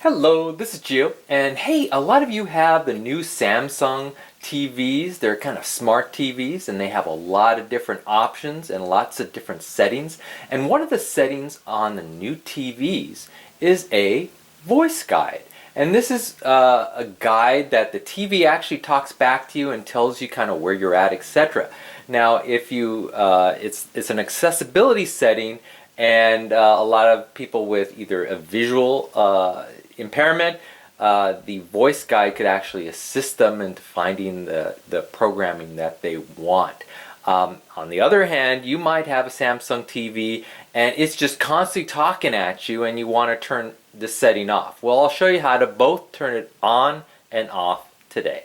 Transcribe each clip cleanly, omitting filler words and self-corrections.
Hello, this is Gio, and hey, a lot of you have the new Samsung TVs. They're kind of smart TVs, and they have a lot of different options and lots of different settings. And one of the settings on the new TVs is a voice guide. And this is a guide that the TV actually talks back to you and tells you kind of where you're at, etc. Now, if you, it's an accessibility setting, and a lot of people with either a visual impairment, the voice guide could actually assist them in finding the programming that they want. On the other hand, you might have a Samsung TV and it's just constantly talking at you and you want to turn the setting off. Well, I'll show you how to both turn it on and off today.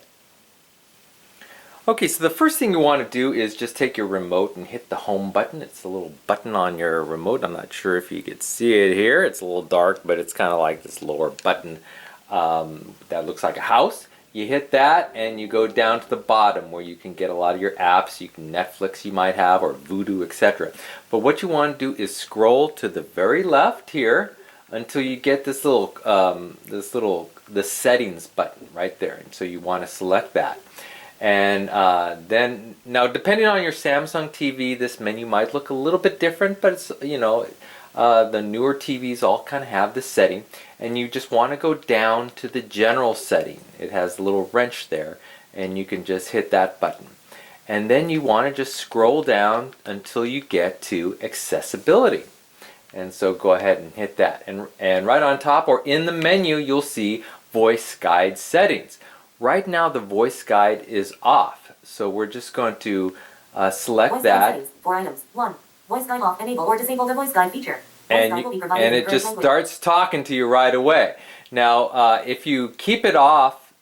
Okay, so the first thing you want to do is just take your remote and hit the home button. It's a little button on your remote. I'm not sure if you could see it here. It's a little dark, but it's kind of like this lower button that looks like a house. You hit that and you go down to the bottom where you can get a lot of your apps. You can Netflix you might have, or Vudu, etc. But what you want to do is scroll to the very left here until you get this little the settings button right there. And so you want to select that. And then, now depending on your Samsung TV, this menu might look a little bit different, but it's, you know, the newer TVs all kind of have this setting, and you just want to go down to the general setting. It has a little wrench there, and you can just hit that button. And then you want to just scroll down until you get to accessibility. And so go ahead and hit that. And right on top or in the menu, you'll see voice guide settings. Right now the voice guide is off, so we're just going to select voice that. Settings, 4 items. 1. Voice guide off. Enable or disable the voice guide feature. And it just starts talking to you right away. Now, if you keep it off,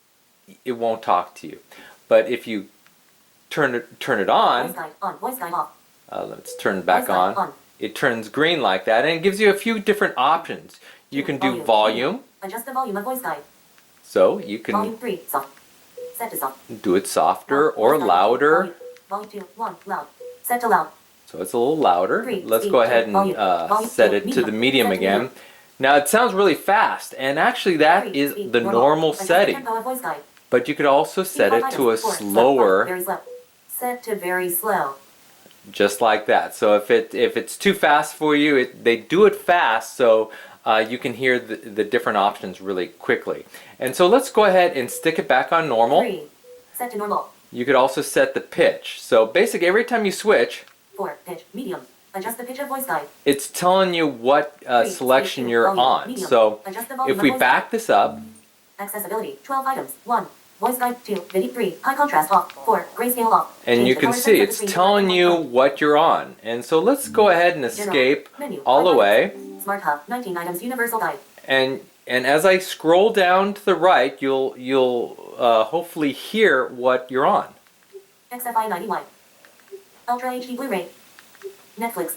it won't talk to you. But if you turn it on, voice guide on. Voice guide off. Let's turn it back on. It turns green like that, and it gives you a few different options. You can do volume. Adjust the volume of voice guide. So you can Volume 3, soft. Set to soft. do it softer or louder. Volume 2, 1, loud. Set to loud. So it's a little louder. 3, Let's speed, go ahead and volume set 2, it to the medium set to again. medium. Now it sounds really fast, and actually that 3, is speed, the normal Adjust the setting. tempo of voice guide. But you could also set it to a 4, slower, very slow. Set to very slow. just like that. So if it's too fast for you, they do it fast, so you can hear the different options really quickly. And so let's go ahead and stick it back on normal. 3, set to normal. You could also set the pitch. So basically every time you switch, 4, pitch, medium. Adjust the pitch of voice guide. it's telling you what 3, selection speed, you're volume, on. medium. So Adjust the volume if of we voice back this up, Accessibility, 12 items. 1. Voice guide. 2. Video. 3. High contrast off. 4. Grayscale off. and Change you the can color see sense of the it's screen to telling black you and white. what you're on. And so let's go ahead and General. escape Menu. all the 5 way. items. Smart Hub. 19 items. Universal guide. And as I scroll down to the right, you'll hopefully hear what you're on, XFI 90Y. Ultra HD Blu-ray. Netflix.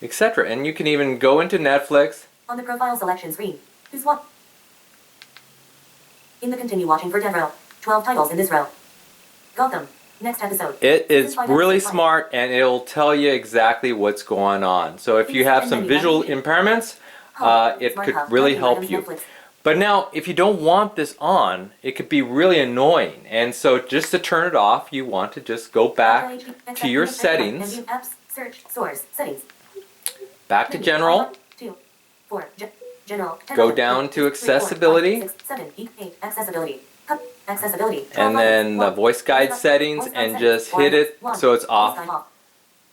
etc. And you can even go into Netflix. On the profile selection screen. Who's what? In the continue watching for dev row. 12 titles in this row. Gotham. Next episode. It is Five really episodes. smart, and it'll tell you exactly what's going on. So if you have some visual impairments, it Smart could Hub, really 19 help items, you. Netflix. But now, if you don't want this on, it could be really annoying. And so just to turn it off, you want to just go back Ultra HD, to your XFI, settings, Ambient apps. Search. Source. Settings. back to Menu. general, 1, 2, 4. General. 10 go items. down 1, to 2, 3, 4, 5, accessibility, 6, 7, 8. Accessibility. Hub. Accessibility. 12 and then items. the 1. voice guide settings, Voice guide and settings. just 4 hit items. it 1. so it's Voice off, guide off.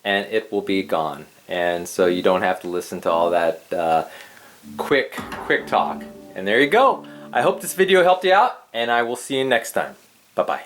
and it will be gone. And so you don't have to listen to all that quick talk. And there you go. I hope this video helped you out, and I will see you next time. Bye-bye.